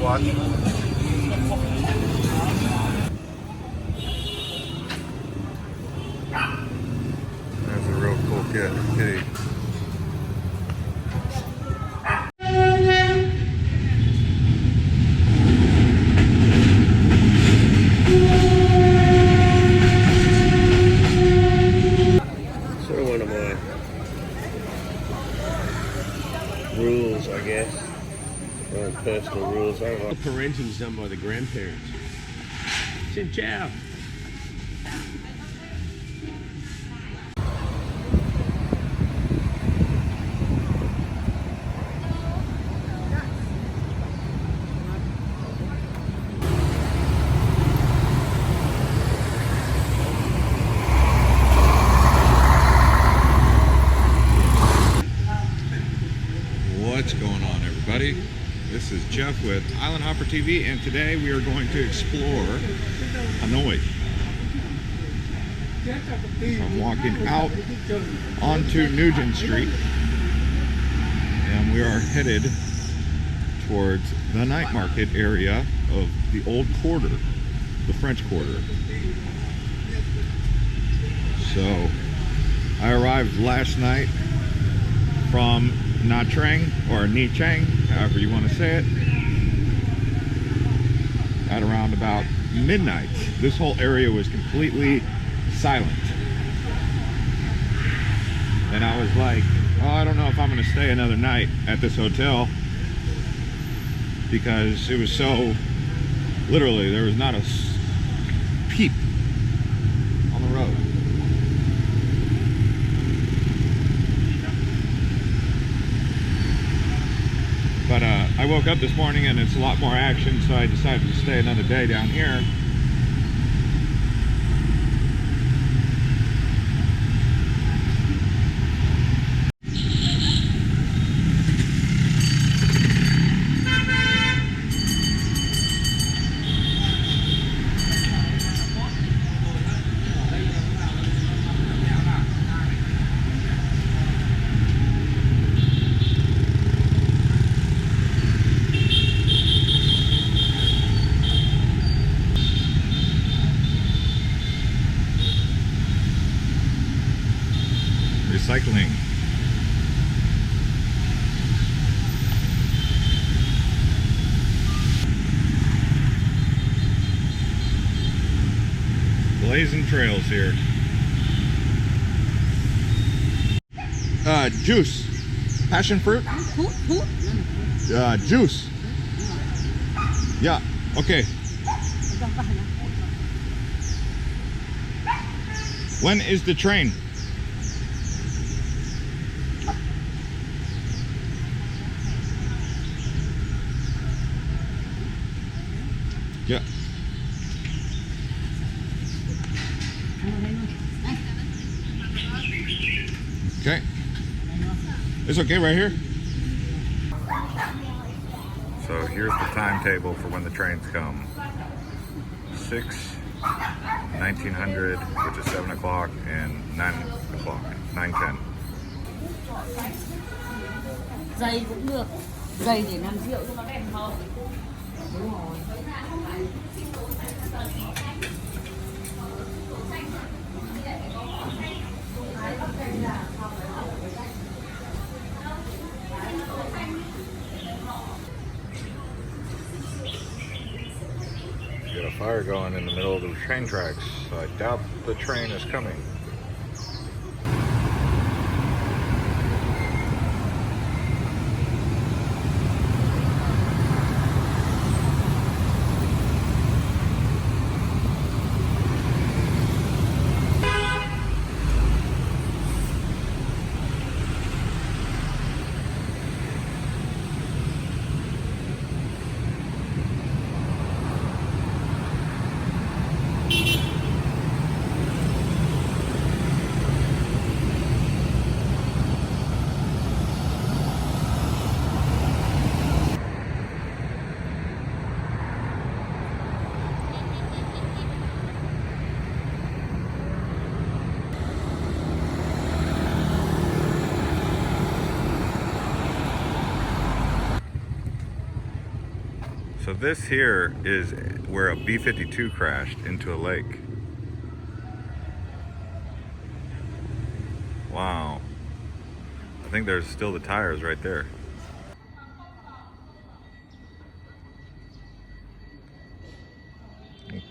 watch. That's a real cool kitty. Sort of one of my rules, I guess. My personal rules. The parenting's done by the grandparents. Xin chào. What's going on, everybody? This is Jeff with Island Hopper TV, and today we are going to explore Hanoi. I'm walking out onto Nugent Street, and we are headed towards the night market area of the old quarter, the French Quarter. So, I arrived last night from Nha Trang, or Nha Trang, however you want to say it, at around about midnight. This whole area was completely silent. And I was like, oh, I don't know if I'm going to stay another night at this hotel, because it was so, literally, there was not a peep on the road. But I woke up this morning and it's a lot more action, so I decided to stay another day down here. Recycling. Blazing trails here. Juice. Passion fruit? Juice. Yeah, okay. When is the train? Yeah. Okay. It's okay right here. So here's the timetable for when the trains come. 1900, which is 7 o'clock, and 9 o'clock, 9:10. Dày cũng được. Dày để làm rượu cho nó đẹp màu. Đúng rồi. Got a fire going in the middle of the train tracks, so I doubt the train is coming. So this here is where a B-52 crashed into a lake. Wow. I think there's still the tires right there.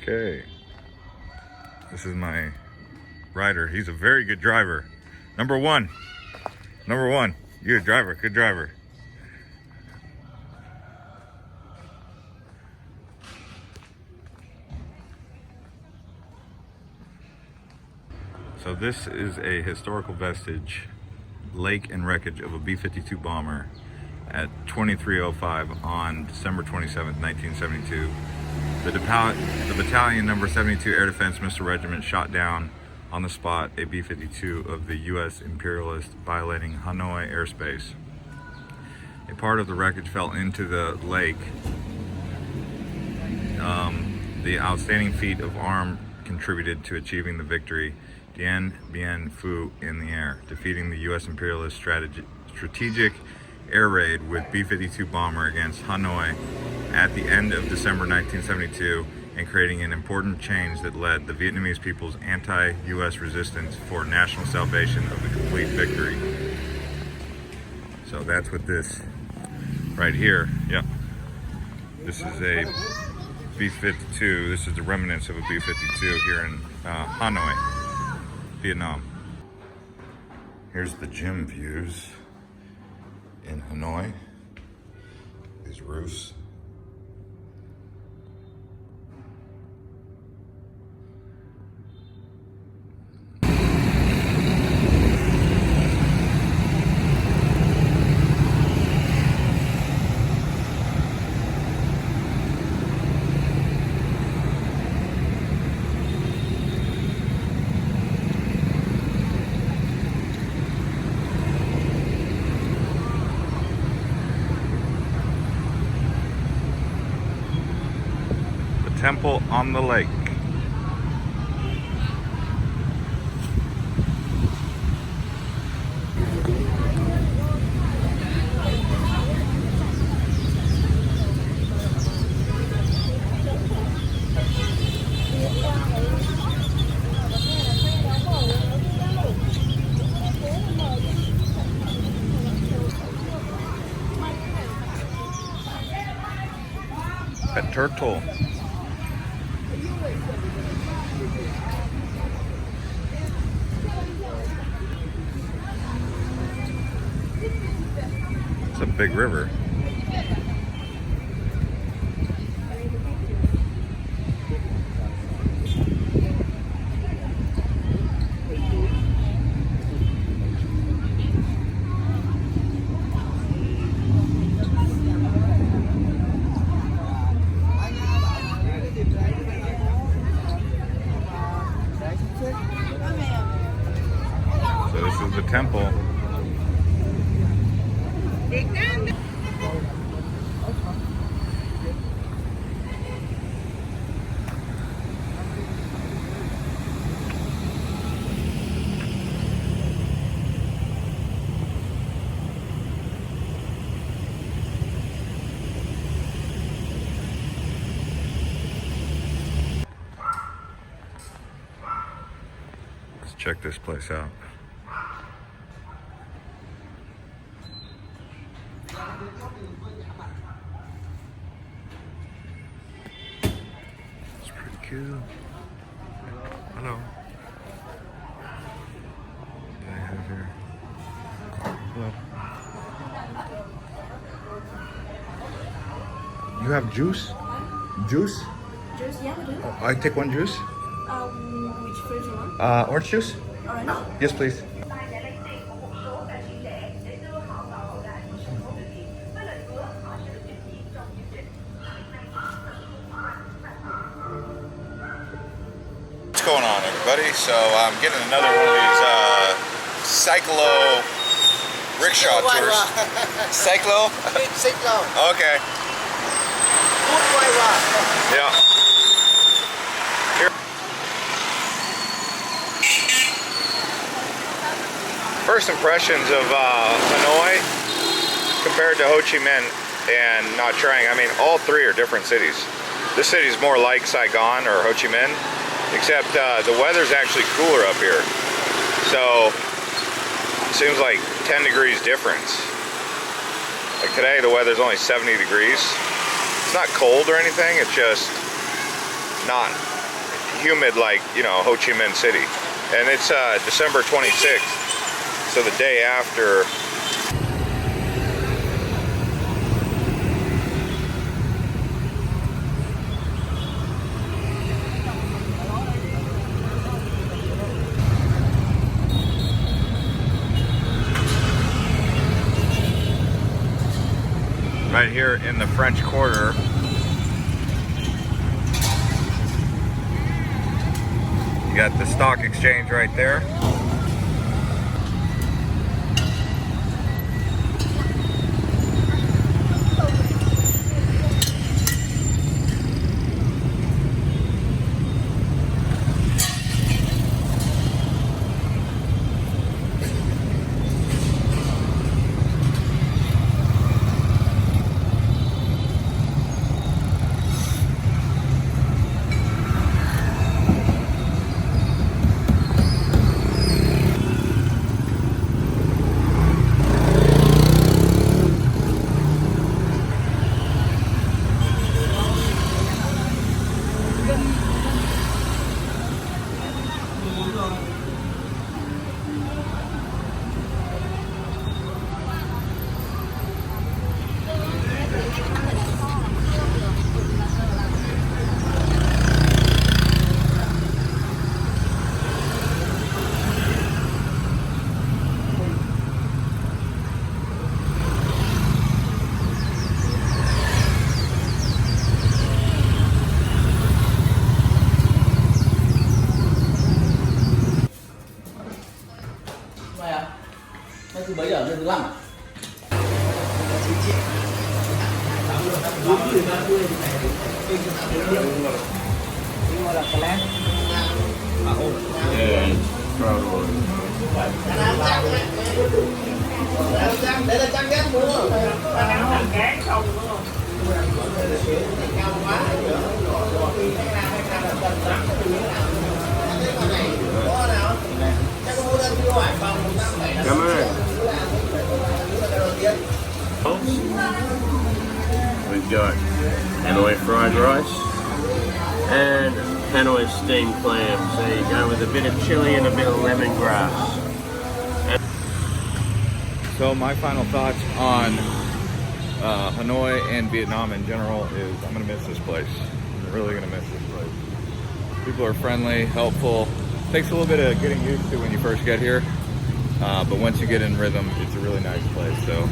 Okay. This is my rider. He's a very good driver. Number one. Number one. You're a driver. Good driver. So this is a historical vestige, lake and wreckage of a B-52 bomber at 23:05 on December 27th, 1972. The battalion number 72 Air Defense Missile Regiment shot down on the spot a B-52 of the U.S. imperialist violating Hanoi airspace. A part of the wreckage fell into the lake. The outstanding feat of arm contributed to achieving the victory Dien Bien Phu in the air, defeating the U.S. imperialist strategic air raid with B-52 bomber against Hanoi at the end of December 1972 and creating an important change that led the Vietnamese people's anti-U.S. resistance for national salvation of the complete victory. So that's what this right here, yep. This is a B-52, this is the remnants of a B-52 here in Hanoi, Vietnam. Here's the gym views in Hanoi. These roofs. Temple on the lake. A turtle. It's a big river. So this is the temple. Let's check this place out. It's pretty cool. Hello. What do I have here? Hello. You have juice? Juice? Juice, yeah, we do. I take one juice. Which fruit you want? Orange juice? Orange? Yes, please. What's going on, everybody? So I'm getting another one of these Cyclo rickshaw tours. Cyclo? Cyclo. Okay. Yeah. Here. First impressions of Hanoi compared to Ho Chi Minh. and Nha Trang. I mean, all three are different cities. This city's more like Saigon or Ho Chi Minh, except the weather's actually cooler up here. So it seems like 10 degrees difference. Like today, the weather's only 70 degrees. It's not cold or anything. It's just not humid like, you know, Ho Chi Minh City. And it's December 26th, so the day after. Right here in the French Quarter. You got the stock exchange right there. Thứ mấy giờ? Thứ 5 à? Yeah, probably. Đấy là trang ghép đúng không? Come on. We've got Hanoi fried rice and Hanoi steamed clams. There you go, with a bit of chili and a bit of lemongrass. So my final thoughts on Hanoi and Vietnam in general is I'm gonna miss this place. I'm really gonna miss this place. People are friendly, helpful. Takes a little bit of getting used to when you first get here, but once you get in rhythm, it's a really nice place. So